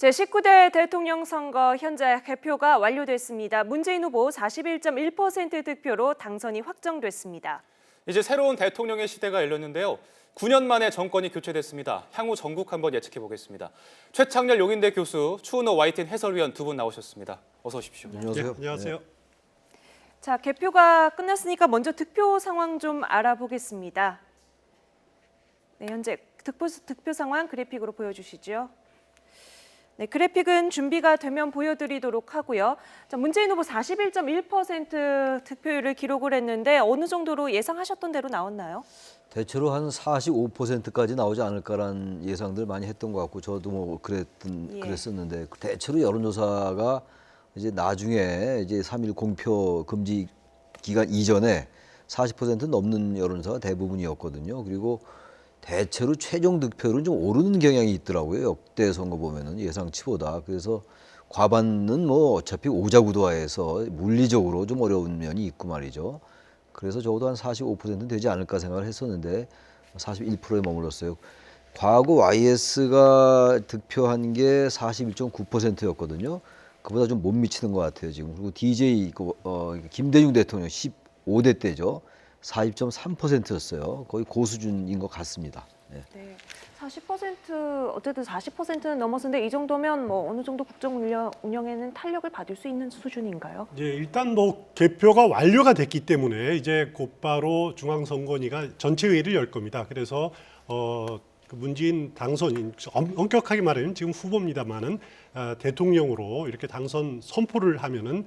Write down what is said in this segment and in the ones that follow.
제19대 대통령 선거 현재 개표가 완료됐습니다. 문재인 후보 41.1% 득표로 당선이 확정됐습니다. 이제 새로운 대통령의 시대가 열렸는데요. 9년 만에 정권이 교체됐습니다. 향후 전국 한번 예측해 보겠습니다. 최창렬 용인대 교수, 추은호 YTN 해설위원 두 분 나오셨습니다. 어서 오십시오. 안녕하세요. 네, 안녕하세요. 자, 개표가 끝났으니까 먼저 득표 상황 좀 알아보겠습니다. 네, 현재 득표 상황 그래픽으로 보여주시죠. 네, 그래픽은 준비가 되면 보여드리도록 하고요. 자, 문재인 후보 41.1% 득표율을 기록을 했는데 어느 정도로 예상하셨던 대로 나왔나요? 대체로 한 45%까지 나오지 않을까라는 예상들 많이 했던 것 같고 저도 뭐 그랬었는데 대체로 여론조사가 이제 나중에 이제 3.1 공표 금지 기간 이전에 40% 넘는 여론조사가 대부분이었거든요. 그리고 대체로 최종 득표율은 좀 오르는 경향이 있더라고요. 역대 선거 보면은 예상치보다. 그래서 과반은 뭐 어차피 오자구도화해서 물리적으로 좀 어려운 면이 있고 말이죠. 그래서 적어도 한 45%는 되지 않을까 생각을 했었는데 41%에 머물렀어요. 과거 YS가 득표한 게 41.9%였거든요. 그보다 좀 못 미치는 것 같아요 지금. 그리고 DJ 김대중 대통령 15대 때죠. 40.3%였어요. 거의 고수준인 것 같습니다. 네. 네, 40% 어쨌든 40%는 넘었는데 이 정도면 뭐 어느 정도 국정 운영에는 탄력을 받을 수 있는 수준인가요? 이제 일단 뭐 개표가 완료가 됐기 때문에 이제 곧바로 중앙선관위가 전체 회의를 열 겁니다. 그래서 그 문재인 당선인 엄격하게 말하면 지금 후보입니다만은 대통령으로 이렇게 당선 선포를 하면은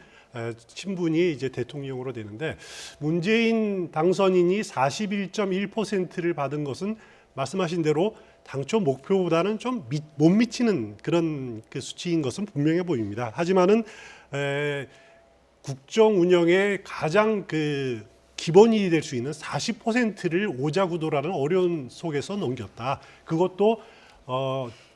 신분이 이제 대통령으로 되는데 문재인 당선인이 41.1%를 받은 것은 말씀하신 대로 당초 목표보다는 좀 못 미치는 그런 그 수치인 것은 분명해 보입니다. 하지만은 국정 운영의 가장 그 기본이 될 수 있는 40%를 오자구도라는 어려운 속에서 넘겼다. 그것도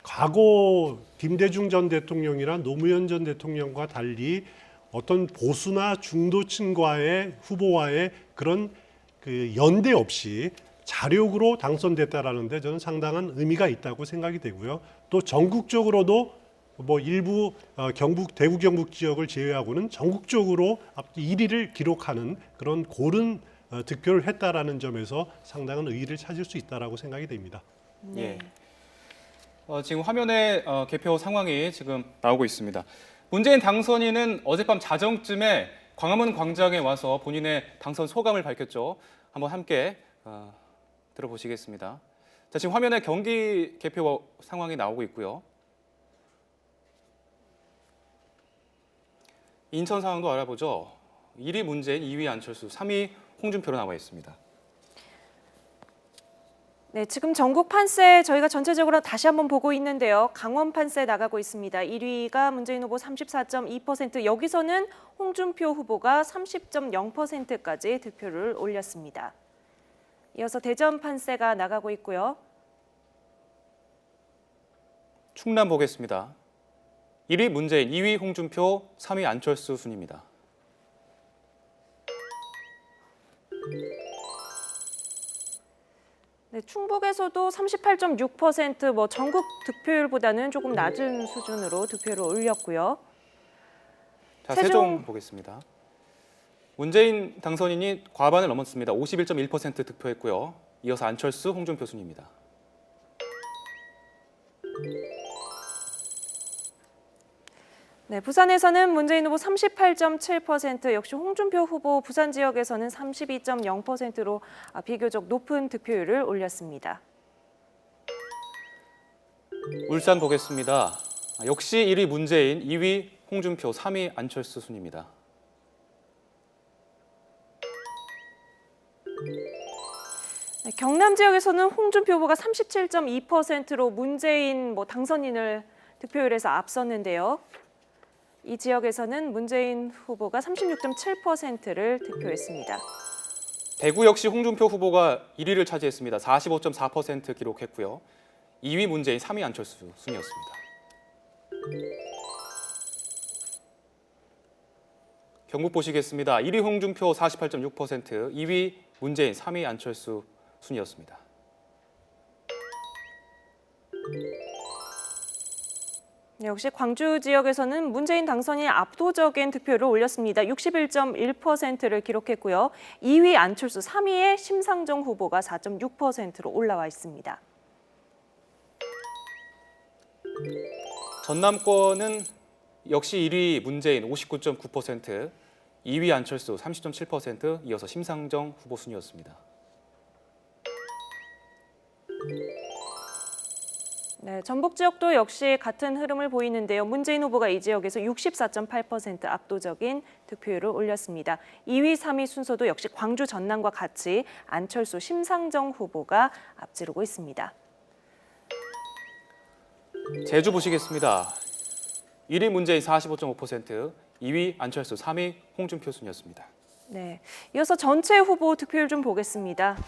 과거 김대중 전 대통령이나 노무현 전 대통령과 달리 어떤 보수나 중도층과의 후보와의 그런 그 연대 없이 자력으로 당선됐다라는 데 저는 상당한 의미가 있다고 생각이 되고요. 또 전국적으로도 뭐 일부 대구 경북 지역을 제외하고는 전국적으로 1위를 기록하는 그런 고른 득표를 했다라는 점에서 상당한 의의를 찾을 수 있다라고 생각이 됩니다. 네. 지금 화면에 개표 상황이 지금 나오고 있습니다. 문재인 당선인은 어젯밤 자정쯤에 광화문 광장에 와서 본인의 당선 소감을 밝혔죠. 한번 함께 들어보시겠습니다. 자, 지금 화면에 경기 개표 상황이 나오고 있고요. 인천 상황도 알아보죠. 1위 문재인, 2위 안철수, 3위 홍준표로 나와 있습니다. 네, 지금 전국 판세 저희가 전체적으로 다시 한번 보고 있는데요. 강원 판세 나가고 있습니다. 1위가 문재인 후보 34.2%, 여기서는 홍준표 후보가 30.0%까지 득표를 올렸습니다. 이어서 대전 판세가 나가고 있고요. 충남 보겠습니다. 1위 문재인, 2위 홍준표, 3위 안철수 순입니다. 네, 충북에서도 38.6%, 뭐 전국 득표율보다는 조금 낮은 수준으로 득표를 올렸고요. 자, 세종 보겠습니다. 문재인 당선인이 과반을 넘었습니다. 51.1% 득표했고요. 이어서 안철수, 홍준표 순입니다. 네, 부산에서는 문재인 후보 38.7%, 역시 홍준표 후보 부산 지역에서는 32.0%로 비교적 높은 득표율을 올렸습니다. 울산 보겠습니다. 역시 1위 문재인, 2위 홍준표, 3위 안철수 순입니다. 네, 경남 지역에서는 홍준표 후보가 37.2%로 문재인 당선인을 득표율에서 앞섰는데요. 이 지역에서는 문재인 후보가 36.7%를 득표했습니다. 대구 역시 홍준표 후보가 1위를 차지했습니다. 45.4% 기록했고요. 2위 문재인, 3위 안철수 순이었습니다. 경북 보시겠습니다. 1위 홍준표 48.6%, 2위 문재인, 3위 안철수 순이었습니다. 네, 역시 광주 지역에서는 문재인 당선인이 압도적인 득표율을 올렸습니다. 61.1%를 기록했고요. 2위 안철수, 3위에 심상정 후보가 4.6%로 올라와 있습니다. 전남권은 역시 1위 문재인 59.9%, 2위 안철수 30.7%, 이어서 심상정 후보 순이었습니다. 네, 전북 지역도 역시 같은 흐름을 보이는데요. 문재인 후보가 이 지역에서 64.8% 압도적인 득표율을 올렸습니다. 2위, 3위 순서도 역시 광주, 전남과 같이 안철수, 심상정 후보가 앞지르고 있습니다. 제주 보시겠습니다. 1위 문재인 45.5%, 2위 안철수, 3위 홍준표 순이었습니다. 네, 이어서 전체 후보 득표율 좀 보겠습니다.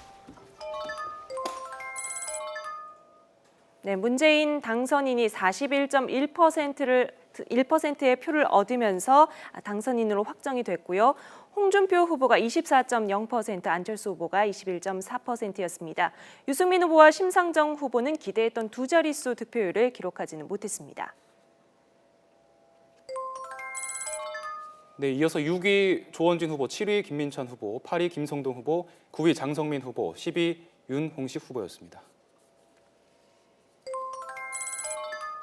네, 문재인 당선인이 41.1%의 표를 얻으면서 당선인으로 확정이 됐고요. 홍준표 후보가 24.0%, 안철수 후보가 21.4%였습니다. 유승민 후보와 심상정 후보는 기대했던 두 자릿수 득표율을 기록하지는 못했습니다. 네, 이어서 6위 조원진 후보, 7위 김민찬 후보, 8위 김성동 후보, 9위 장성민 후보, 10위 윤홍식 후보였습니다.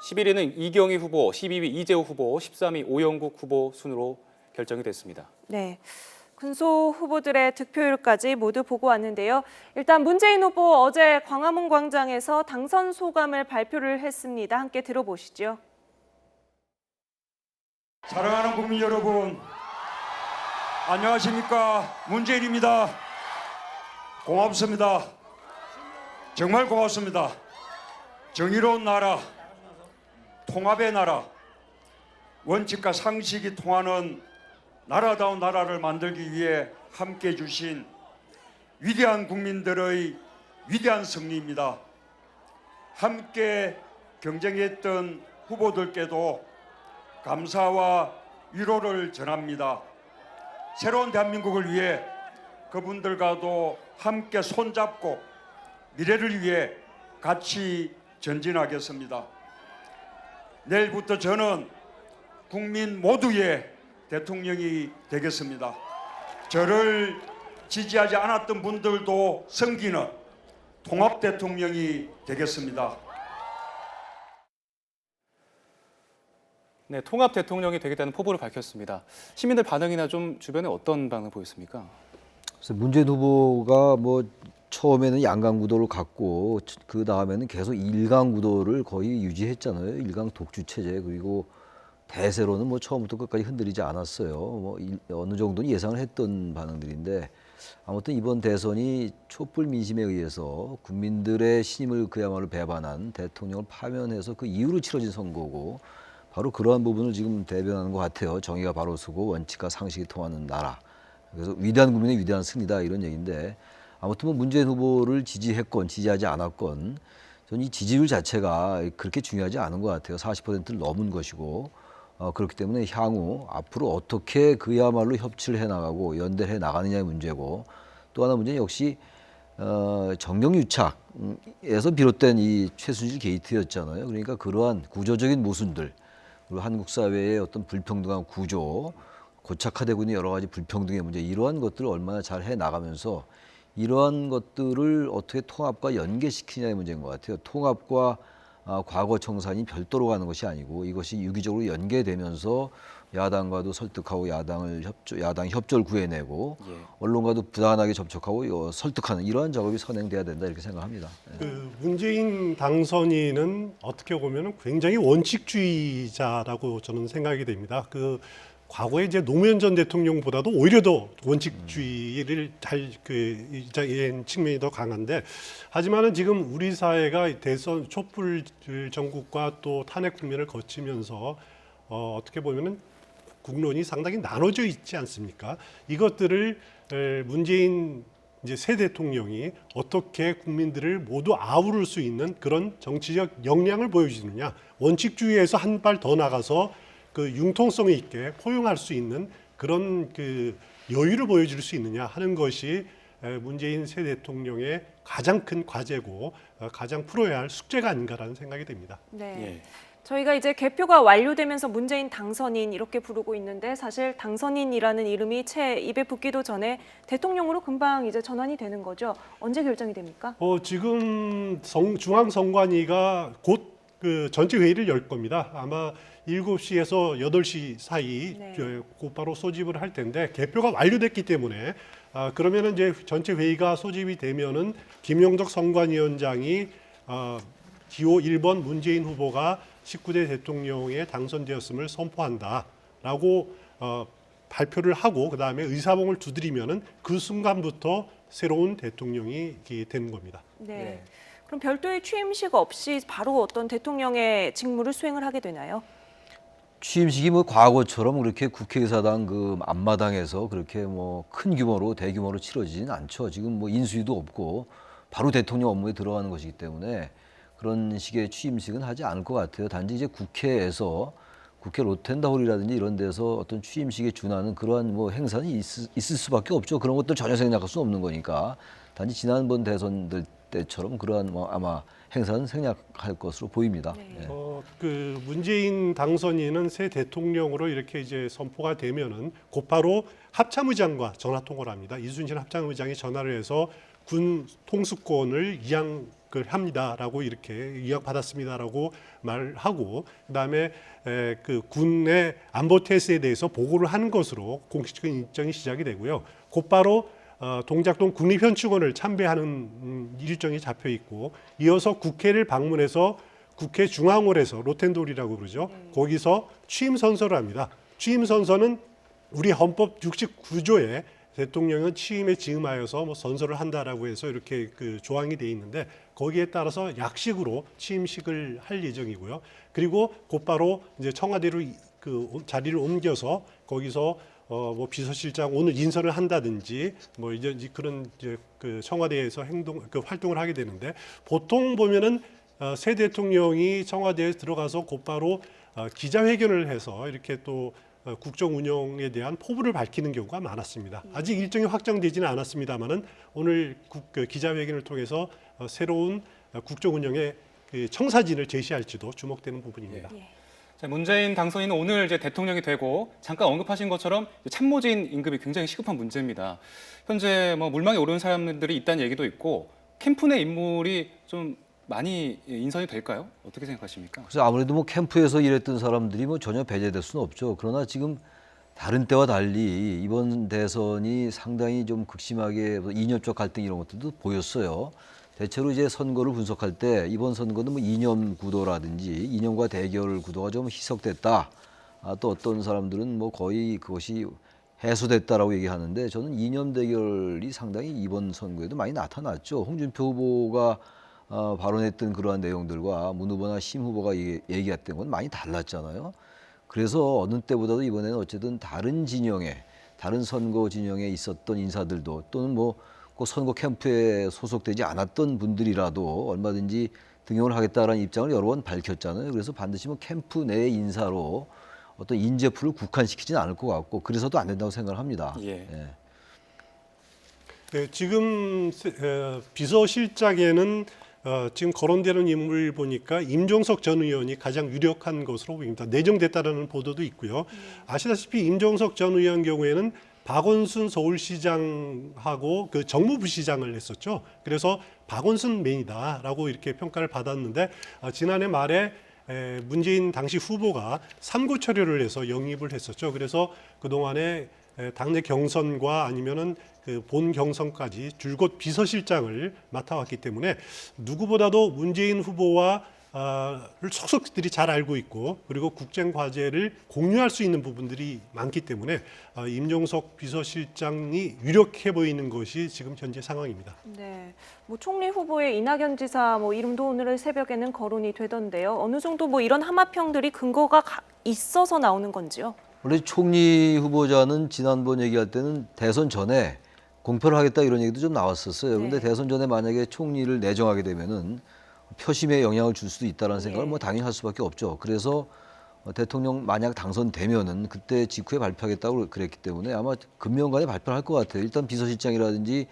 11위는 이경희 후보, 12위 이재호 후보, 13위 오영국 후보 순으로 결정이 됐습니다. 네, 군소 후보들의 득표율까지 모두 보고 왔는데요. 일단 문재인 후보 어제 광화문 광장에서 당선 소감을 발표를 했습니다. 함께 들어보시죠. 사랑하는 국민 여러분, 안녕하십니까? 문재인입니다. 고맙습니다. 정말 고맙습니다. 정의로운 나라, 통합의 나라, 원칙과 상식이 통하는 나라다운 나라를 만들기 위해 함께해 주신 위대한 국민들의 위대한 승리입니다. 함께 경쟁했던 후보들께도 감사와 위로를 전합니다. 새로운 대한민국을 위해 그분들과도 함께 손잡고 미래를 위해 같이 전진하겠습니다. 내일부터 저는 국민 모두의 대통령이 되겠습니다. 저를 지지하지 않았던 분들도 섬기는 통합 대통령이 되겠습니다. 네, 통합 대통령이 되겠다는 포부를 밝혔습니다. 시민들 반응이나 좀 주변에 어떤 반응을 보였습니까? 그래서 문재인 후보가 뭐 처음에는 양강 구도를 갖고 그 다음에는 계속 일강 구도를 거의 유지했잖아요. 일강 독주 체제. 그리고 대세로는 뭐 처음부터 끝까지 흔들리지 않았어요. 뭐 어느 정도는 예상을 했던 반응들인데 아무튼 이번 대선이 촛불 민심에 의해서 국민들의 신임을 그야말로 배반한 대통령을 파면해서 그 이후로 치러진 선거고 바로 그러한 부분을 지금 대변하는 것 같아요. 정의가 바로 서고 원칙과 상식이 통하는 나라. 그래서 위대한 국민의 위대한 승리다 이런 얘기인데 아무튼 뭐 문재인 후보를 지지했건 지지하지 않았건 저는 이 지지율 자체가 그렇게 중요하지 않은 것 같아요. 40%를 넘은 것이고 그렇기 때문에 향후 앞으로 어떻게 그야말로 협치를 해나가고 연대를 해나가느냐의 문제고 또 하나 문제는 역시 정경유착에서 비롯된 이 최순실 게이트였잖아요. 그러니까 그러한 구조적인 모순들 그리고 한국 사회의 어떤 불평등한 구조 고착화되고 있는 여러 가지 불평등의 문제 이러한 것들을 얼마나 잘 해나가면서 이러한 것들을 어떻게 통합과 연계시키냐의 문제인 것 같아요. 통합과 과거 청산이 별도로 가는 것이 아니고 이것이 유기적으로 연계되면서 야당과도 설득하고 야당 협조를 구해내고 언론과도 부단하게 접촉하고 설득하는 이러한 작업이 선행돼야 된다 이렇게 생각합니다. 그 문재인 당선인은 어떻게 보면 굉장히 원칙주의자라고 저는 생각이 됩니다. 그 과거에 이제 노무현 전 대통령보다도 오히려 더 원칙주의를 잘 그 측면이 더 강한데 하지만은 지금 우리 사회가 대선 촛불 전국과 또 탄핵 국면을 거치면서 어떻게 보면은 국론이 상당히 나눠져 있지 않습니까? 이것들을 문재인 이제 새 대통령이 어떻게 국민들을 모두 아우를 수 있는 그런 정치적 역량을 보여주느냐, 원칙주의에서 한 발 더 나가서 그 융통성 있게 포용할 수 있는 그런 그 여유를 보여줄 수 있느냐 하는 것이 문재인 새 대통령의 가장 큰 과제고 가장 풀어야 할 숙제가 아닌가라는 생각이 됩니다. 네. 예. 저희가 이제 개표가 완료되면서 문재인 당선인 이렇게 부르고 있는데 사실 당선인이라는 이름이 채 입에 붙기도 전에 대통령으로 금방 이제 전환이 되는 거죠. 언제 결정이 됩니까? 지금 중앙선관위가 곧 그 전체 회의를 열 겁니다. 아마 7시에서 8시 사이 네. 곧바로 소집을 할 텐데 개표가 완료됐기 때문에 그러면은 이제 전체 회의가 소집이 되면은 김영덕 선관위원장이 기호 1번 문재인 후보가 19대 대통령에 당선되었음을 선포한다라고 발표를 하고 그다음에 의사봉을 두드리면은 그 순간부터 새로운 대통령이 되는 겁니다. 네. 그럼 별도의 취임식 없이 바로 어떤 대통령의 직무를 수행을 하게 되나요? 취임식이 뭐 과거처럼 그렇게 국회의사당 그 앞마당에서 그렇게 뭐 큰 규모로 대규모로 치러지진 않죠. 지금 뭐 인수위도 없고 바로 대통령 업무에 들어가는 것이기 때문에 그런 식의 취임식은 하지 않을 것 같아요. 단지 이제 국회에서 국회 로텐다홀이라든지 이런 데서 어떤 취임식에 준하는 그러한 뭐 행사는 있을 수밖에 없죠. 그런 것들 전혀 생략할 수 없는 거니까 단지 지난번 대선들 때처럼 그러한 뭐 아마 행사는 생략할 것으로 보입니다. 네. 예. 그 문재인 당선인은 새 대통령으로 이렇게 이제 선포가 되면은 곧바로 합참의장과 전화 통화를 합니다. 이순신 합참의장이 전화를 해서 군 통수권을 이양을 합니다라고 이렇게 이양받았습니다라고 말하고 그다음에 그 군의 안보 태세에 대해서 보고를 하는 것으로 공식적인 일정이 시작이 되고요. 곧바로 동작동 국립현충원을 참배하는 일정이 잡혀 있고 이어서 국회를 방문해서 국회 중앙홀에서 로텐돌이라고 그러죠. 거기서 취임 선서를 합니다. 취임 선서는 우리 헌법 69조에 대통령은 취임에 즈음하여서 뭐 선서를 한다라고 해서 이렇게 그 조항이 돼 있는데 거기에 따라서 약식으로 취임식을 할 예정이고요. 그리고 곧바로 이제 청와대로 그 자리를 옮겨서 거기서 뭐 비서실장 오늘 인선을 한다든지 뭐 이제 그런 이제 그 청와대에서 활동을 하게 되는데 보통 보면은 새 대통령이 청와대에 들어가서 곧바로 기자회견을 해서 이렇게 또 국정 운영에 대한 포부를 밝히는 경우가 많았습니다. 아직 일정이 확정되지는 않았습니다만은 오늘 기자회견을 통해서 새로운 국정 운영의 그 청사진을 제시할지도 주목되는 부분입니다. 예. 자, 문재인 당선인은 오늘 이제 대통령이 되고 잠깐 언급하신 것처럼 참모진 임금이 굉장히 시급한 문제입니다. 현재 뭐 물망에 오르는 사람들이 있다는 얘기도 있고 캠프 내 인물이 좀 많이 인선이 될까요? 어떻게 생각하십니까? 그래서 아무래도 뭐 캠프에서 일했던 사람들이 뭐 전혀 배제될 수는 없죠. 그러나 지금 다른 때와 달리 이번 대선이 상당히 좀 극심하게 이념적 갈등 이런 것들도 보였어요. 대체로 이제 선거를 분석할 때 이번 선거는 뭐 이념 구도라든지 이념과 대결 구도가 좀 희석됐다. 또 어떤 사람들은 뭐 거의 그것이 해소됐다라고 얘기하는데 저는 이념 대결이 상당히 이번 선거에도 많이 나타났죠. 홍준표 후보가 발언했던 그러한 내용들과 문 후보나 심 후보가 얘기했던 건 많이 달랐잖아요. 그래서 어느 때보다도 이번에는 어쨌든 다른 진영에, 다른 선거 진영에 있었던 인사들도 또는 뭐 꼭 선거 캠프에 소속되지 않았던 분들이라도 얼마든지 등용을 하겠다라는 입장을 여러 번 밝혔잖아요. 그래서 반드시 뭐 캠프 내 인사로 어떤 인재풀을 국한시키지는 않을 것 같고 그래서도 안 된다고 생각을 합니다. 예. 네, 지금 비서실장에는 지금 거론되는 인물 보니까 임종석 전 의원이 가장 유력한 것으로 보입니다. 내정됐다라는 보도도 있고요. 아시다시피 임종석 전 의원 경우에는 박원순 서울시장하고 그 정무부시장을 했었죠. 그래서 박원순 맨이다라고 이렇게 평가를 받았는데 지난해 말에 문재인 당시 후보가 삼고 처리를 해서 영입을 했었죠. 그래서 그동안에 당내 경선과 아니면은 그 본 경선까지 줄곧 비서실장을 맡아왔기 때문에 누구보다도 문재인 후보와 를 속속들이 잘 알고 있고 그리고 국정 과제를 공유할 수 있는 부분들이 많기 때문에 임종석 비서실장이 유력해 보이는 것이 지금 현재 상황입니다. 네, 뭐 총리 후보의 이낙연 지사 뭐 이름도 오늘 새벽에는 거론이 되던데요. 어느 정도 뭐 이런 함합형들이 근거가 있어서 나오는 건지요? 원래 총리 후보자는 지난번 얘기할 때는 대선 전에 공표를 하겠다 이런 얘기도 좀 나왔었어요. 그런데 네. 대선 전에 만약에 총리를 내정하게 되면은 표심에 영향을 줄 수도 있다는 생각을 뭐 당연히 할 수밖에 없죠. 그래서 대통령 만약 당선되면은 그때 직후에 발표하겠다고 그랬기 때문에 아마 금년간에 발표를 할 것 같아요. 일단 비서실장이라든지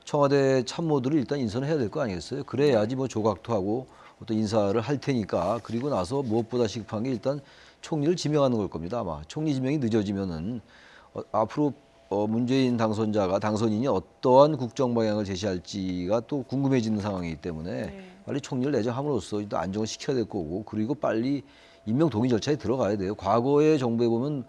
청와대 참모들을 일단 인선을 해야 될 거 아니겠어요? 그래야지 뭐 조각도 하고 어떤 인사를 할 테니까 그리고 나서 무엇보다 시급한 게 일단 총리를 지명하는 걸 겁니다. 아마 총리 지명이 늦어지면은 앞으로 문재인 당선인이 어떠한 국정 방향을 제시할지가 또 궁금해지는 상황이기 때문에 빨리 총리를 내정함으로써 일단 안정을 시켜야 될 거고 그리고 빨리 임명 동의 절차에 들어가야 돼요. 과거의 정부에 보면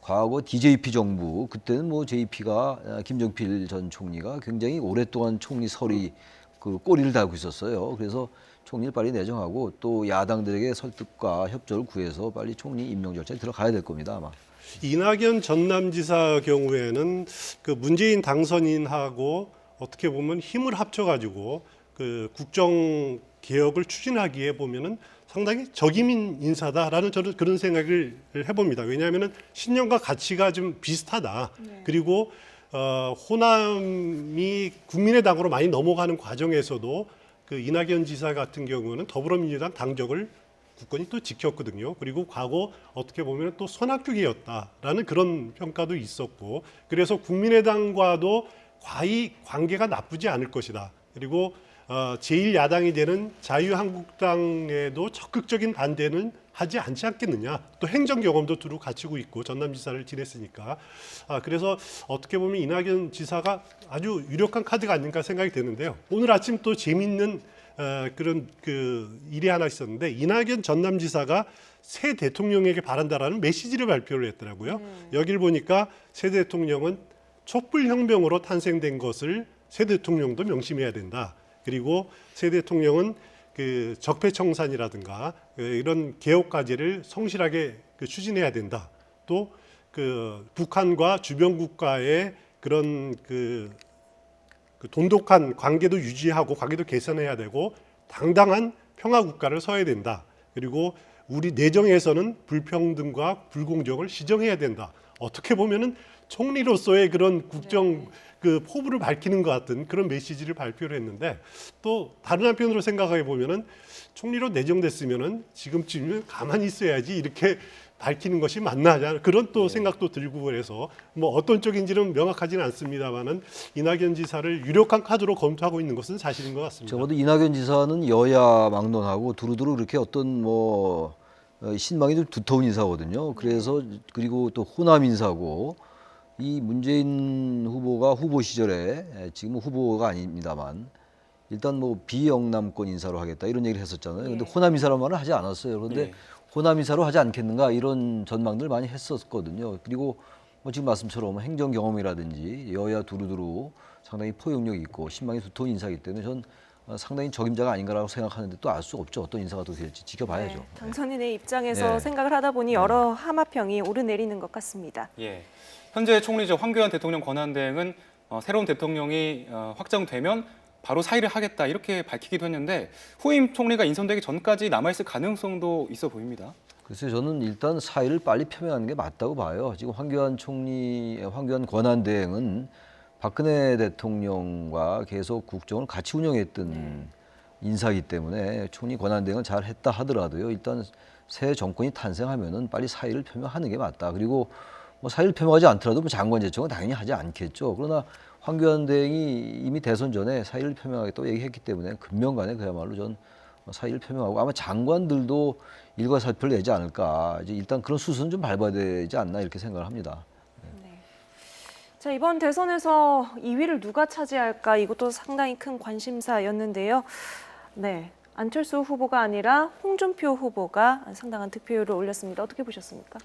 과거 DJP 정부 그때는 뭐 JP가 김정필 전 총리가 굉장히 오랫동안 총리 서리 그 꼬리를 달고 있었어요. 그래서 총리를 빨리 내정하고 또 야당들에게 설득과 협조를 구해서 빨리 총리 임명 절차에 들어가야 될 겁니다. 아마. 이낙연 전남지사 경우에는 그 문재인 당선인하고 어떻게 보면 힘을 합쳐가지고 그 국정 개혁을 추진하기에 보면은 상당히 적임인 인사다라는 저는 그런 생각을 해봅니다. 왜냐하면은 신념과 가치가 좀 비슷하다. 그리고 호남이 국민의당으로 많이 넘어가는 과정에서도 그 이낙연 지사 같은 경우는 더불어민주당 당적을 굳건히 또 지켰거든요. 그리고 과거 어떻게 보면 또 선악국이었다라는 그런 평가도 있었고, 그래서 국민의당과도 과히 관계가 나쁘지 않을 것이다. 그리고 제1야당이 되는 자유한국당에도 적극적인 반대는 하지 않지 않겠느냐. 또 행정 경험도 두루 갖추고 있고 전남지사를 지냈으니까. 그래서 어떻게 보면 이낙연 지사가 아주 유력한 카드가 아닌가 생각이 되는데요. 오늘 아침 또 재밌는 그런 그 일이 하나 있었는데 이낙연 전남지사가 새 대통령에게 바란다라는 메시지를 발표를 했더라고요. 여기를 보니까 새 대통령은 촛불혁명으로 탄생된 것을 새 대통령도 명심해야 된다. 그리고 새 대통령은 그 적폐청산이라든가 이런 개혁 과제를 성실하게 추진해야 된다. 또 그 북한과 주변 국가의 그런 그 돈독한 관계도 유지하고 관계도 개선해야 되고 당당한 평화 국가를 서야 된다. 그리고 우리 내정에서는 불평등과 불공정을 시정해야 된다. 어떻게 보면은 총리로서의 그런 국정 그 포부를 밝히는 것 같은 그런 메시지를 발표를 했는데 또 다른 한편으로 생각해 보면은 총리로 내정됐으면은 지금쯤이면 가만히 있어야지 이렇게 밝히는 것이 맞나 그런 또 생각도 들고 그래서 뭐 어떤 쪽인지는 명확하지는 않습니다만은 이낙연 지사를 유력한 카드로 검토하고 있는 것은 사실인 것 같습니다. 적어도 이낙연 지사는 여야 막론하고 두루두루 그렇게 어떤 뭐 신망이 좀 두터운 인사거든요. 그래서 그리고 또 호남 인사고 이 문재인 후보가 후보 시절에 지금은 후보가 아닙니다만 일단 뭐 비영남권 인사로 하겠다 이런 얘기를 했었잖아요. 근데 호남 인사란 말은 하지 않았어요. 그런데 호남 인사로 하지 않겠는가 이런 전망들 많이 했었거든요. 그리고 뭐 지금 말씀처럼 행정 경험이라든지 여야 두루두루 상당히 포용력 있고 신망이 두터운 인사이기 때문에 전 상당히 적임자가 아닌가라고 생각하는데 또 알 수 없죠. 어떤 인사가 또 될지 지켜봐야죠. 네, 당선인의 입장에서 네. 생각을 하다 보니 여러 하마평이 오르내리는 것 같습니다. 예. 현재 총리죠 황교안 대통령 권한대행은 새로운 대통령이 확정되면 바로 사의를 하겠다 이렇게 밝히기도 했는데 후임 총리가 인선되기 전까지 남아있을 가능성도 있어 보입니다. 글쎄요, 저는 일단 사의를 빨리 표명하는 게 맞다고 봐요. 지금 황교안 권한대행은 박근혜 대통령과 계속 국정을 같이 운영했던 인사이기 때문에 총리 권한대행을 잘 했다 하더라도요. 일단 새 정권이 탄생하면은 빨리 사의를 표명하는 게 맞다. 그리고 뭐 사의를 표명하지 않더라도 뭐 장관 제청은 당연히 하지 않겠죠. 그러나 황교안 대행이 이미 대선 전에 사의를 표명하겠다고 얘기했기 때문에 금명간에 그야말로 전 사의를 표명하고 아마 장관들도 일과살표를 내지 않을까. 이제 일단 그런 수순은 좀 밟아야 되지 않나 이렇게 생각을 합니다. 자, 이번 대선에서 2위를 누가 차지할까 이것도 상당히 큰 관심사였는데요. 네, 안철수 후보가 아니라 홍준표 후보가 상당한 득표율을 올렸습니다. 어떻게 보셨습니까?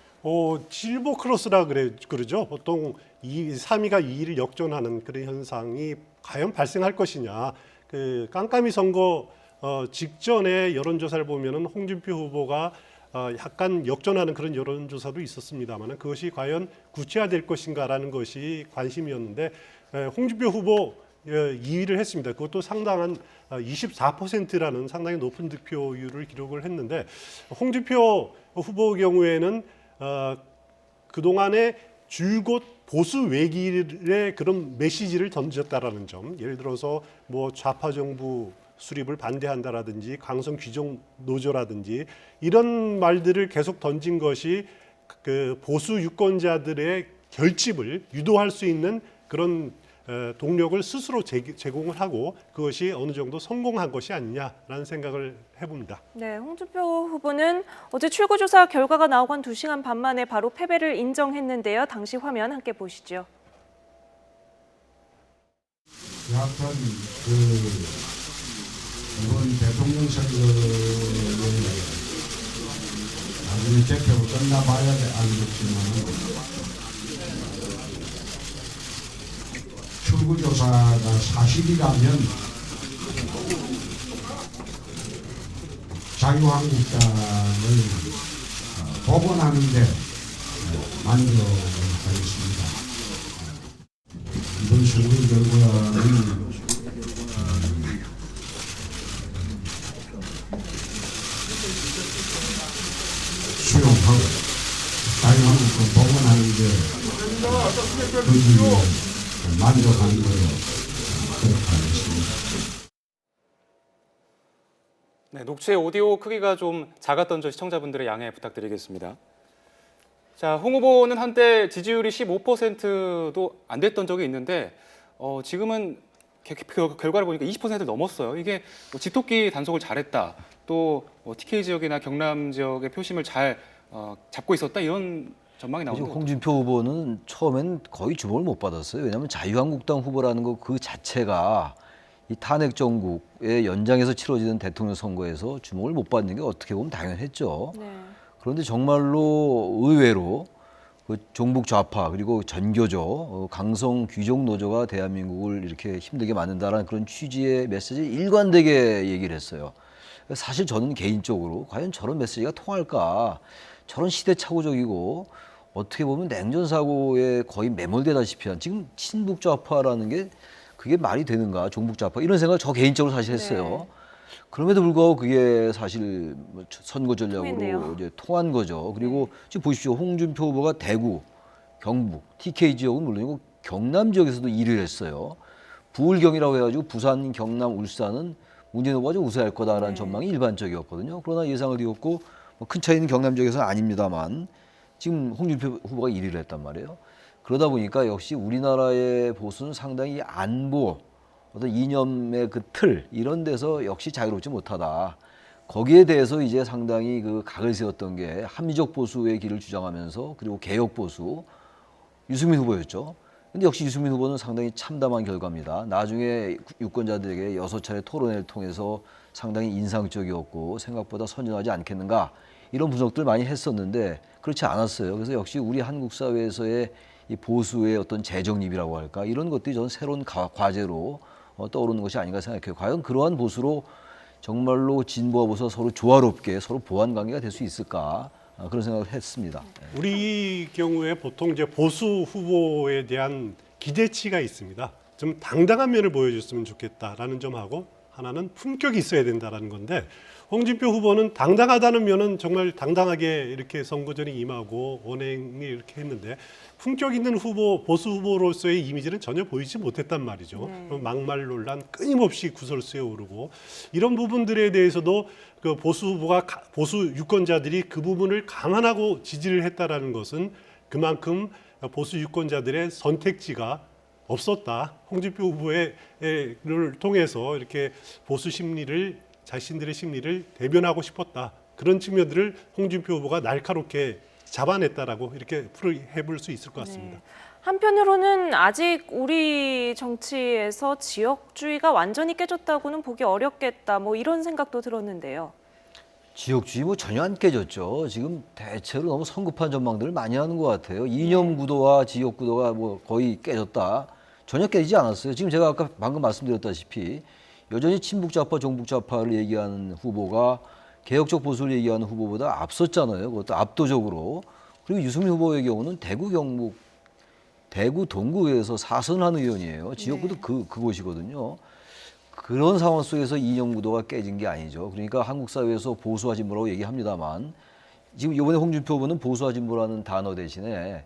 실버 크로스라 그러죠. 보통 3위가 2위를 역전하는 그런 현상이 과연 발생할 것이냐. 그 깜깜이 선거 직전에 여론조사를 보면은 홍준표 후보가 약간 역전하는 그런 여론조사도 있었습니다만 그것이 과연 구체화될 것인가라는 것이 관심이었는데 홍준표 후보 2위를 했습니다. 그것도 상당한 24%라는 상당히 높은 득표율을 기록을 했는데 홍준표 후보 경우에는 그동안에 줄곧 보수 외길의 그런 메시지를 던졌다라는 점, 예를 들어서 뭐 좌파 정부 수립을 반대한다라든지 강성 귀족 노조라든지 이런 말들을 계속 던진 것이 그 보수 유권자들의 결집을 유도할 수 있는 그런 동력을 스스로 제공을 하고 그것이 어느 정도 성공한 것이 아니냐라는 생각을 해봅니다. 네, 홍준표 후보는 어제 출구조사 결과가 나오고 한 2시간 반 만에 바로 패배를 인정했는데요. 당시 화면 함께 보시죠. 여하튼 이번 대통령 선거에 나중에 개표가 끝나봐야 알겠지만 출구조사가 사실이라면 자유한국당을 복원하는데 만족하겠습니다. 이번 선거 결과는 수용하고 자유한국당 복원하는데 거기에 만족하는 걸로 그렇게 하겠습니다. 네, 녹취의 오디오 크기가 좀 작았던 점 시청자분들의 양해 부탁드리겠습니다. 자, 홍 후보는 한때 지지율이 15%도 안 됐던 적이 있는데 지금은 결과를 보니까 20%를 넘었어요. 이게 뭐 집토끼 단속을 잘했다, 또 TK 지역이나 경남 지역의 표심을 잘 잡고 있었다, 이런 전망이 나오는 것 홍준표 후보는 처음엔 거의 주목을 못 받았어요. 왜냐하면 자유한국당 후보라는 것 그 자체가 이 탄핵 정국의 연장에서 치러지는 대통령 선거에서 주목을 못 받는 게 어떻게 보면 당연했죠. 네. 그런데 정말로 의외로 그 종북 좌파 그리고 전교조, 강성 귀족 노조가 대한민국을 이렇게 힘들게 만든다라는 그런 취지의 메시지 일관되게 얘기를 했어요. 사실 저는 개인적으로 과연 저런 메시지가 통할까? 저런 시대착오적이고 어떻게 보면 냉전 사고에 거의 매몰되다시피 한 지금 친북 좌파라는 게 그게 말이 되는가? 종북 좌파 이런 생각을 저 개인적으로 사실 했어요. 네. 그럼에도 불구하고 그게 사실 선거 전략으로 통했네요. 이제 통한 거죠. 그리고 지금 보십시오. 홍준표 후보가 대구, 경북, TK 지역은 물론이고 경남 지역에서도 1위를 했어요. 부울경이라고 해가지고 부산, 경남, 울산은 문재인 후보가 좀 우세할 거다라는 네. 전망이 일반적이었거든요. 그러나 예상을 뒤엎고 큰 차이는 경남 지역에서는 아닙니다만 지금 홍준표 후보가 1위를 했단 말이에요. 그러다 보니까 역시 우리나라의 보수는 상당히 안보, 어떤 이념의 그 틀 이런 데서 역시 자유롭지 못하다. 거기에 대해서 이제 상당히 그 각을 세웠던 게 합리적 보수의 길을 주장하면서 그리고 개혁 보수 유승민 후보였죠. 근데 역시 유승민 후보는 상당히 참담한 결과입니다. 나중에 유권자들에게 6차례 토론회를 통해서 상당히 인상적이었고 생각보다 선전하지 않겠는가 이런 분석들 많이 했었는데 그렇지 않았어요. 그래서 역시 우리 한국 사회에서의 이 보수의 어떤 재정립이라고 할까 이런 것들이 저는 새로운 과제로 떠오르는 것이 아닌가 생각해요. 과연 그러한 보수로 정말로 진보와 보수가 서로 조화롭게 서로 보완 관계가 될 수 있을까 그런 생각을 했습니다. 우리 경우에 보통 이제 보수 후보에 대한 기대치가 있습니다. 좀 당당한 면을 보여줬으면 좋겠다라는 점하고 하나는 품격이 있어야 된다라는 건데 홍준표 후보는 당당하다는 면은 정말 당당하게 이렇게 선거전에 임하고 언행을 이렇게 했는데 품격 있는 후보, 보수 후보로서의 이미지는 전혀 보이지 못했단 말이죠. 막말 논란 끊임없이 구설수에 오르고 이런 부분들에 대해서도 그 보수 후보가 보수 유권자들이 그 부분을 감안하고 지지를 했다라는 것은 그만큼 보수 유권자들의 선택지가 없었다. 홍준표 후보를 통해서 이렇게 보수 심리를 자신들의 심리를 대변하고 싶었다. 그런 측면들을 홍준표 후보가 날카롭게 잡아냈다라고 이렇게 해볼 수 있을 것 같습니다. 네. 한편으로는 아직 우리 정치에서 지역주의가 완전히 깨졌다고는 보기 어렵겠다. 뭐 이런 생각도 들었는데요. 지역주의 뭐 전혀 안 깨졌죠. 지금 대체로 너무 성급한 전망들을 많이 하는 것 같아요. 이념 구도와 지역 구도가 뭐 거의 깨졌다. 전혀 깨지지 않았어요. 지금 제가 아까 방금 말씀드렸다시피 여전히 친북 좌파, 종북 좌파를 얘기하는 후보가 개혁적 보수를 얘기하는 후보보다 앞섰잖아요. 그것도 압도적으로. 그리고 유승민 후보의 경우는 대구, 경북, 대구 동구에서 4선한 의원이에요. 지역구도 그곳이거든요. 그런 상황 속에서 이념 구도가 깨진 게 아니죠. 그러니까 한국 사회에서 보수와 진보라고 얘기합니다만 지금 이번에 홍준표 후보는 보수와 진보라는 단어 대신에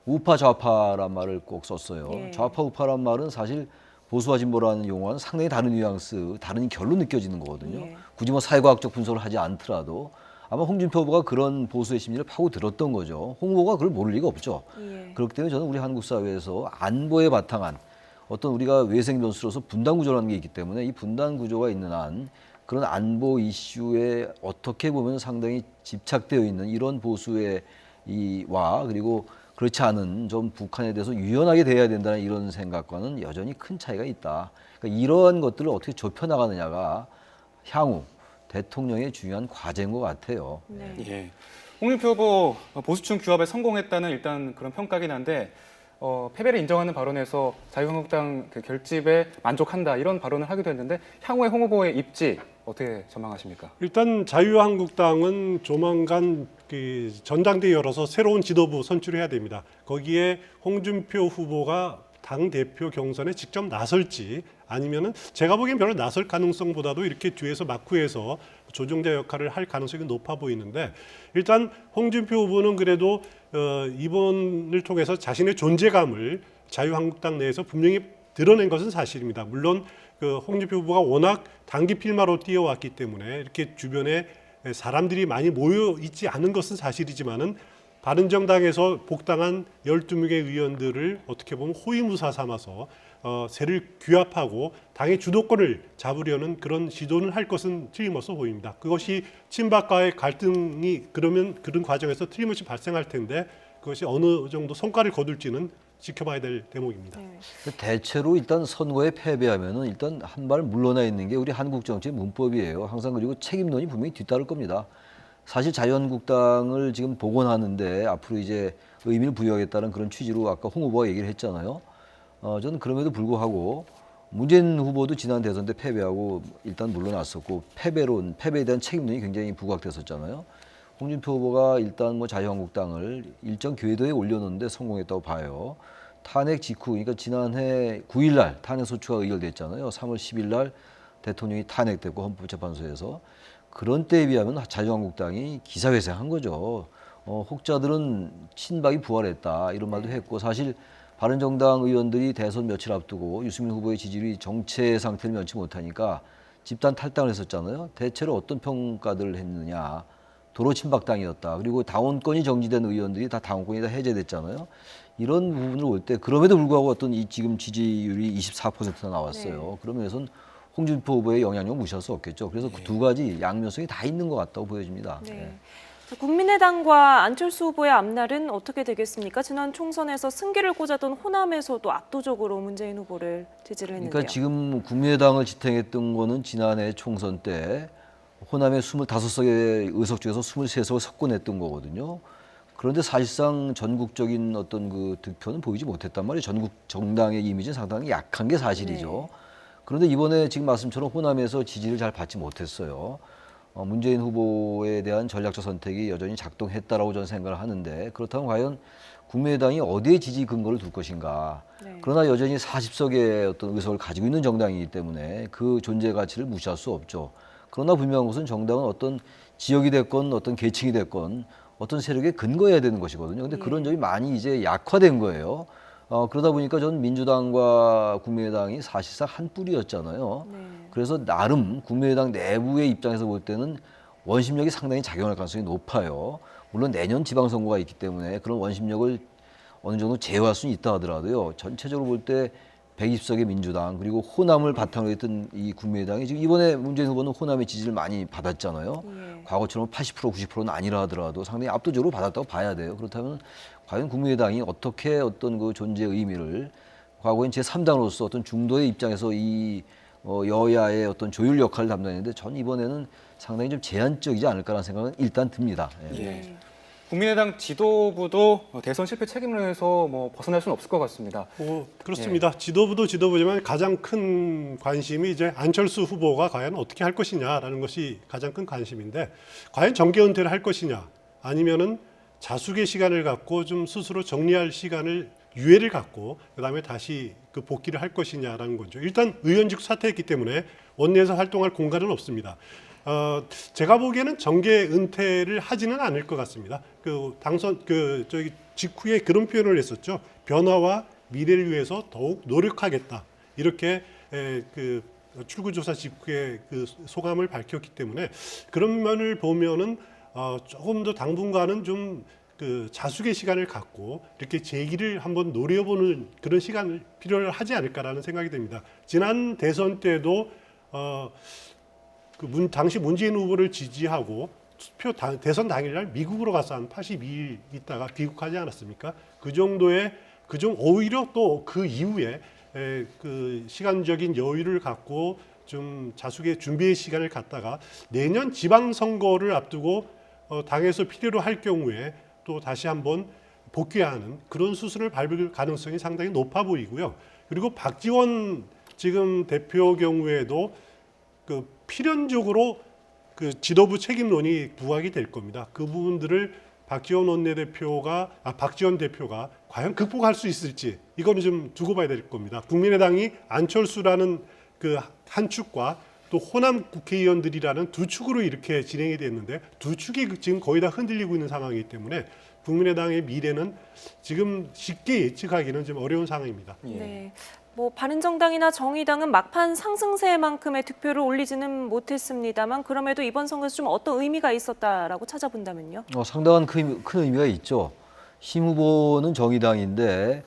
우파 좌파란 말을 꼭 썼어요. 예. 좌파 우파란 말은 사실 보수와 진보라는 용어는 상당히 다른 뉘앙스, 다른 결로 느껴지는 거거든요. 예. 굳이 뭐 사회과학적 분석을 하지 않더라도 아마 홍준표 후보가 그런 보수의 심리를 파고들었던 거죠. 홍 후보가 그걸 모를 리가 없죠. 예. 그렇기 때문에 저는 우리 한국 사회에서 안보에 바탕한 어떤 우리가 외생 변수로서 분단 구조라는 게 있기 때문에 이 분단 구조가 있는 한 그런 안보 이슈에 어떻게 보면 상당히 집착되어 있는 이런 보수의 이와 그리고 그렇지 않은 좀 북한에 대해서 유연하게 대해야 된다는 이런 생각과는 여전히 큰 차이가 있다. 그러니까 이러한 것들을 어떻게 좁혀 나가느냐가 향후 대통령의 중요한 과제인 것 같아요. 네. 예. 홍준표 후보 보수층 규합에 성공했다는 일단 그런 평가긴 한데 패배를 인정하는 발언에서 자유한국당 그 결집에 만족한다 이런 발언을 하기도 했는데 향후에 홍 후보의 입지 어떻게 전망하십니까? 일단 자유한국당은 조만간 그 전당대회 열어서 새로운 지도부 선출해야 됩니다. 거기에 홍준표 후보가 당 대표 경선에 직접 나설지 아니면은 제가 보기엔 별로 나설 가능성보다도 이렇게 뒤에서 막후에서 조종자 역할을 할 가능성이 높아 보이는데 일단 홍준표 후보는 그래도 이번을 통해서 자신의 존재감을 자유한국당 내에서 분명히 드러낸 것은 사실입니다. 물론 그 홍준표 후보가 워낙 단기 필마로 뛰어왔기 때문에 이렇게 주변에 사람들이 많이 모여 있지 않은 것은 사실이지만은 바른정당에서 복당한 12명의 의원들을 어떻게 보면 호위무사 삼아서 세를 규합하고 당의 주도권을 잡으려는 그런 시도는 할 것은 틀림없어 보입니다. 그것이 친박과의 갈등이 그러면 그런 과정에서 틀림없이 발생할 텐데 그것이 어느 정도 성과를 거둘지는 지켜봐야 될 대목입니다. 네. 대체로 일단 선거에 패배하면은 일단 한 발 물러나 있는 게 우리 한국 정치의 문법이에요. 항상 그리고 책임론이 분명히 뒤따를 겁니다. 사실 자유한국당을 지금 복원하는데 앞으로 이제 의미를 부여하겠다는 그런 취지로 아까 홍 후보가 얘기를 했잖아요. 저는 그럼에도 불구하고 문재인 후보도 지난 대선 때 패배하고 일단 물러났었고 패배에 대한 책임론이 굉장히 부각됐었잖아요. 홍준표 후보가 일단 뭐 자유한국당을 일정 궤도에 올려놓는데 성공했다고 봐요. 탄핵 직후, 그러니까 지난해 9일날 탄핵 소추가 의결됐잖아요. 3월 10일날 대통령이 탄핵됐고 헌법재판소에서 그런 때에 비하면 자유한국당이 기사회생한 거죠. 혹자들은 친박이 부활했다 이런 말도 했고 사실 바른정당 의원들이 대선 며칠 앞두고 유승민 후보의 지지율이 정체 상태를 면치 못하니까 집단 탈당을 했었잖아요. 대체로 어떤 평가들을 했느냐. 도로 친박당이었다. 그리고 당원권이 정지된 의원들이 다 당원권이 다 해제됐잖아요. 이런 부분을 볼 때 그럼에도 불구하고 어떤 이 지금 지지율이 24%나 나왔어요. 네. 그런 면에서는 홍준표 후보의 영향력을 무시할 수 없겠죠. 그래서 그 두 가지 양면성이 다 있는 것 같다고 보여집니다. 네. 국민의당과 안철수 후보의 앞날은 어떻게 되겠습니까? 지난 총선에서 승기를 꽂았던 호남에서도 압도적으로 문재인 후보를 지지를 했는데요. 그러니까 지금 국민의당을 지탱했던 거는 지난해 총선 때 호남의 25석의 의석 중에서 23석을 석권했던 거거든요. 그런데 사실상 전국적인 어떤 그 득표는 보이지 못했단 말이에요. 전국 정당의 이미지는 상당히 약한 게 사실이죠. 네. 그런데 이번에 지금 말씀처럼 호남에서 지지를 잘 받지 못했어요. 문재인 후보에 대한 전략적 선택이 여전히 작동했다라고 저는 생각을 하는데 그렇다면 과연 국민의당이 어디에 지지 근거를 둘 것인가. 네. 그러나 여전히 40석의 어떤 의석을 가지고 있는 정당이기 때문에 그 존재 가치를 무시할 수 없죠. 그러나 분명한 것은 정당은 어떤 지역이 됐건 어떤 계층이 됐건 어떤 세력에 근거해야 되는 것이거든요. 근데 그런 점이 많이 이제 약화된 거예요. 그러다 보니까 저는 민주당과 국민의당이 사실상 한 뿌리였잖아요. 네. 그래서 나름 국민의당 내부의 입장에서 볼 때는 원심력이 상당히 작용할 가능성이 높아요. 물론 내년 지방선거가 있기 때문에 그런 원심력을 어느 정도 제어할 수는 있다 하더라도요. 전체적으로 볼 때 120석의 민주당 그리고 호남을 바탕으로 했던 이 국민의당이 지금 이번에 문재인 후보는 호남의 지지를 많이 받았잖아요. 예. 과거처럼 80% 90%는 아니라 하더라도 상당히 압도적으로 받았다고 봐야 돼요. 그렇다면 과연 국민의당이 어떻게 어떤 그 존재의 의미를 과거엔 제3당으로서 어떤 중도의 입장에서 이 여야의 어떤 조율 역할을 담당했는데 전 이번에는 상당히 좀 제한적이지 않을까라는 생각은 일단 듭니다. 예. 네. 국민의당 지도부도 대선 실패 책임론에서 뭐 벗어날 수는 없을 것 같습니다. 그렇습니다. 지도부도 지도부지만 가장 큰 관심이 이제 안철수 후보가 과연 어떻게 할 것이냐라는 것이 가장 큰 관심인데 과연 정계 은퇴를 할 것이냐 아니면은 자숙의 시간을 갖고 좀 스스로 정리할 시간을 유예를 갖고 그다음에 다시 그 복귀를 할 것이냐라는 거죠. 일단 의원직 사퇴했기 때문에 원내에서 활동할 공간은 없습니다. 제가 보기에는 정계 은퇴를 하지는 않을 것 같습니다. 그 당선 저기 직후에 그런 표현을 했었죠. 변화와 미래를 위해서 더욱 노력하겠다. 이렇게 그 출구조사 직후에 그 소감을 밝혔기 때문에 그런 면을 보면은 조금 더 당분간은 좀 그 자숙의 시간을 갖고 이렇게 재기를 한번 노려보는 그런 시간을 필요를 하지 않을까라는 생각이 듭니다. 지난 대선 때도 당시 문재인 후보를 지지하고 대선 당일날 미국으로 가서 한 82일 있다가 귀국하지 않았습니까? 그 정도의 오히려 또 그 이후에 그 시간적인 여유를 갖고 좀 자숙의 준비의 시간을 갖다가 내년 지방선거를 앞두고 당에서 필요로 할 경우에 또 다시 한번 복귀하는 그런 수순을 밟을 가능성이 상당히 높아 보이고요. 그리고 박지원 지금 대표 경우에도 그 필연적으로 그 지도부 책임론이 부각이 될 겁니다. 그 부분들을 박지원 대표가 과연 극복할 수 있을지 이거는 좀 두고 봐야 될 겁니다. 국민의당이 안철수라는 그 한 축과 또 호남 국회의원들이라는 두 축으로 이렇게 진행이 됐는데 두 축이 지금 거의 다 흔들리고 있는 상황이기 때문에 국민의당의 미래는 지금 쉽게 예측하기는 좀 어려운 상황입니다. 네. 뭐 바른정당이나 정의당은 막판 상승세만큼의 득표를 올리지는 못했습니다만 그럼에도 이번 선거에서 좀 어떤 의미가 있었다라고 찾아본다면요? 상당한 큰 의미가 있죠. 심 후보는 정의당인데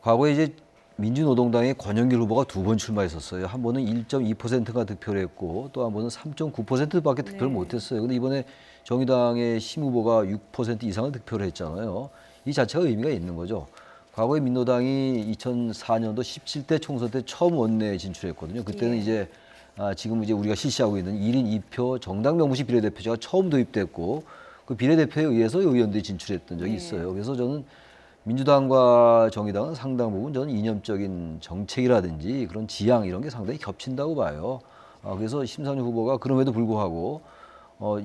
과거에 이제 민주노동당의 권영길 후보가 두 번 출마했었어요. 한 번은 1.2%가 득표를 했고 또 한 번은 3.9%밖에 득표를 못했어요. 근데 이번에 정의당의 심 후보가 6% 이상을 득표를 했잖아요. 이 자체가 의미가 있는 거죠. 과거에 민노당이 2004년도 17대 총선 때 처음 원내에 진출했거든요. 그때는 이제 지금 이제 우리가 실시하고 있는 1인 2표 정당 명부식 비례대표제가 처음 도입됐고 그 비례대표에 의해서 의원들이 진출했던 적이 있어요. 그래서 저는 민주당과 정의당은 상당 부분 저는 이념적인 정책이라든지 그런 지향 이런 게 상당히 겹친다고 봐요. 그래서 심상정 후보가 그럼에도 불구하고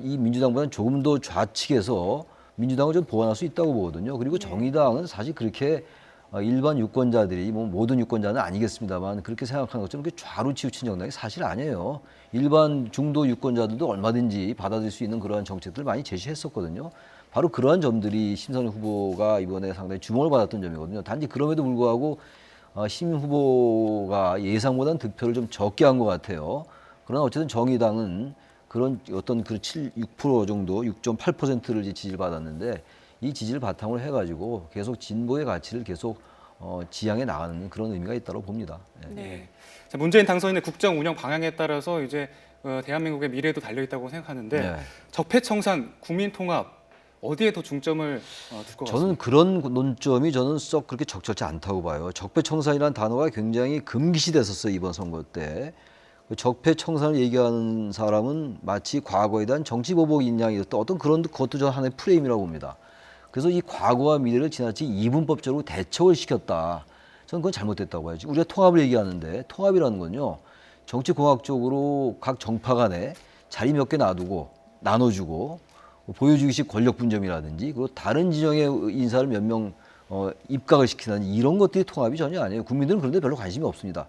이 민주당보다는 조금 더 좌측에서 민주당을 좀 보완할 수 있다고 보거든요. 그리고 정의당은 사실 그렇게 일반 유권자들이 뭐 모든 유권자는 아니겠습니다만 그렇게 생각하는 것처럼 그렇게 좌로 치우친 정당이 사실 아니에요. 일반 중도 유권자들도 얼마든지 받아들일 수 있는 그러한 정책들을 많이 제시했었거든요. 바로 그러한 점들이 심상정 후보가 이번에 상당히 주목을 받았던 점이거든요. 단지 그럼에도 불구하고 심 후보가 예상보다는 득표를 좀 적게 한 것 같아요. 그러나 어쨌든 정의당은 그런 어떤 그 6% 정도, 6.8%를 지지를 받았는데 이 지지를 바탕으로 해가지고 계속 진보의 가치를 계속 지향해 나가는 그런 의미가 있다고 봅니다. 네. 자, 문재인 당선인의 국정 운영 방향에 따라서 이제 대한민국의 미래도 달려 있다고 생각하는데 적폐청산, 국민통합 어디에 더 중점을 둘 것 같습니다. 저는 그런 논점이 저는 썩 그렇게 적절치 않다고 봐요. 적폐청산이라는 단어가 굉장히 금기시됐었어요 이번 선거 때. 적폐청산을 얘기하는 사람은 마치 과거에 대한 정치보복 인양이었던 어떤 그런 것도 저는 하나의 프레임이라고 봅니다. 그래서 이 과거와 미래를 지나치게 이분법적으로 대척을 시켰다. 저는 그건 잘못됐다고 봐야지. 우리가 통합을 얘기하는데 통합이라는 건요. 정치공학적으로 각 정파 간에 자리 몇 개 놔두고 나눠주고 보여주기식 권력 분점이라든지 그리고 다른 진영의 인사를 몇 명 입각을 시키는 이런 것들이 통합이 전혀 아니에요. 국민들은 그런 데 별로 관심이 없습니다.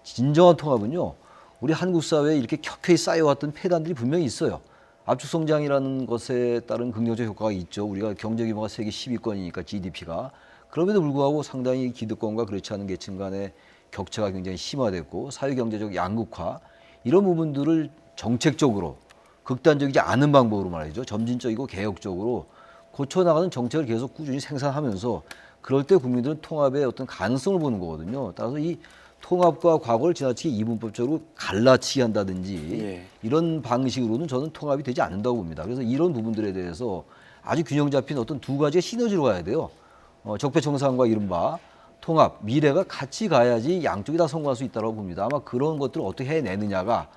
진정한 통합은요. 우리 한국 사회에 이렇게 켜켜이 쌓여왔던 폐단들이 분명히 있어요. 압축 성장이라는 것에 따른 긍정적 효과가 있죠. 우리가 경제 규모가 세계 10위권이니까 GDP가. 그럼에도 불구하고 상당히 기득권과 그렇지 않은 계층 간의 격차가 굉장히 심화됐고 사회경제적 양극화 이런 부분들을 정책적으로 극단적이지 않은 방법으로 말이죠. 점진적이고 개혁적으로 고쳐나가는 정책을 계속 꾸준히 생산하면서 그럴 때 국민들은 통합의 어떤 가능성을 보는 거거든요. 따라서 이 통합과 과거를 지나치게 이분법적으로 갈라치기 한다든지 이런 방식으로는 저는 통합이 되지 않는다고 봅니다. 그래서 이런 부분들에 대해서 아주 균형 잡힌 어떤 두 가지의 시너지로 가야 돼요. 적폐청산과 이른바 통합, 미래가 같이 가야지 양쪽이 다 성공할 수 있다고 봅니다. 아마 그런 것들을 어떻게 해내느냐가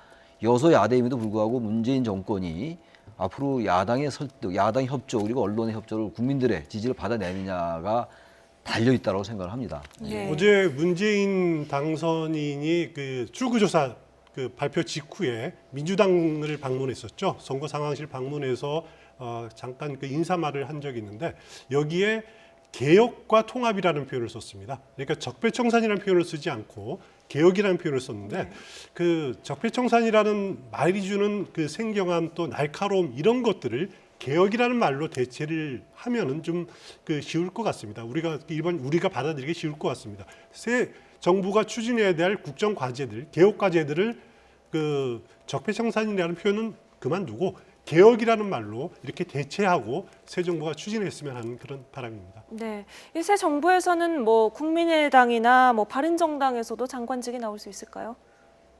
여소야대임에도 불구하고 문재인 정권이 앞으로 야당의 설득, 야당 협조 그리고 언론의 협조를 국민들의 지지를 받아내느냐가 달려 있다고 생각을 합니다. 어제 문재인 당선인이 그 출구조사 그 발표 직후에 민주당을 방문했었죠. 선거 상황실 방문해서 잠깐 그 인사말을 한 적이 있는데 여기에 개혁과 통합이라는 표현을 썼습니다. 그러니까 적폐청산이라는 표현을 쓰지 않고 개혁이라는 표현을 썼는데 그 적폐청산이라는 말이 주는 그 생경함 또 날카로움 이런 것들을 개혁이라는 말로 대체를 하면은 좀 그 쉬울 것 같습니다. 우리가 받아들이기 쉬울 것 같습니다. 새 정부가 추진해야 될 국정 과제들, 개혁 과제들을 그 적폐청산이라는 표현은 그만두고 개혁이라는 말로 이렇게 대체하고 새 정부가 추진했으면 하는 그런 바람입니다. 네, 이 새 정부에서는 뭐 국민의당이나 뭐 바른정당에서도 장관직이 나올 수 있을까요?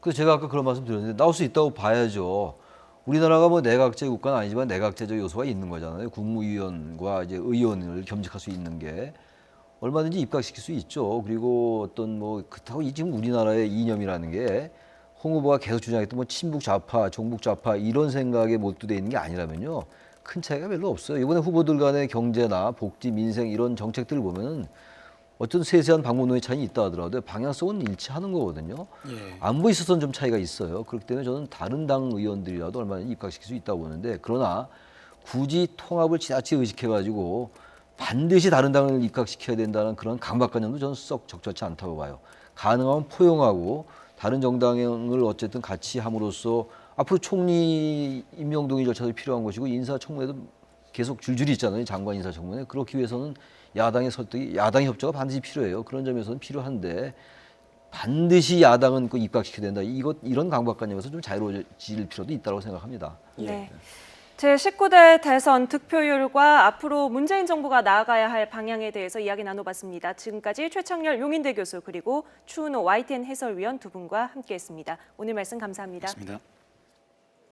그 제가 아까 그런 말씀 드렸는데 나올 수 있다고 봐야죠. 우리나라가 뭐 내각제 국가는 아니지만 내각제적 요소가 있는 거잖아요. 국무위원과 이제 의원을 겸직할 수 있는 게 얼마든지 입각시킬 수 있죠. 그리고 어떤 뭐 그렇다고 지금 우리나라의 이념이라는 게 홍 후보가 계속 주장했던 뭐 친북 좌파, 종북 좌파 이런 생각에 몰두돼 있는 게 아니라면요. 큰 차이가 별로 없어요. 이번에 후보들 간의 경제나 복지, 민생 이런 정책들을 보면은 어떤 세세한 방법론의 차이는 있다 하더라도 방향성은 일치하는 거거든요. 예. 안보에 있어서는 좀 차이가 있어요. 그렇기 때문에 저는 다른 당 의원들이라도 얼마든지 입각시킬 수 있다고 보는데 그러나 굳이 통합을 지나치게 의식해가지고 반드시 다른 당을 입각시켜야 된다는 그런 강박관념도 저는 썩 적절치 않다고 봐요. 가능하면 포용하고 다른 정당을 어쨌든 같이 함으로써 앞으로 총리 임명 동의 절차도 필요한 것이고 인사청문회도 계속 줄줄이 있잖아요. 장관 인사청문회. 그렇기 위해서는 야당의 설득이, 야당의 협조가 반드시 필요해요. 그런 점에서는 필요한데 반드시 야당은 그 입각시켜야 된다. 이런 강박관념에서 좀 자유로워질 필요도 있다고 생각합니다. 네. 제19대 대선 득표율과 앞으로 문재인 정부가 나아가야 할 방향에 대해서 이야기 나눠봤습니다. 지금까지 최창렬 용인대 교수 그리고 추은호 YTN 해설위원 두 분과 함께했습니다. 오늘 말씀 감사합니다. 고맙습니다.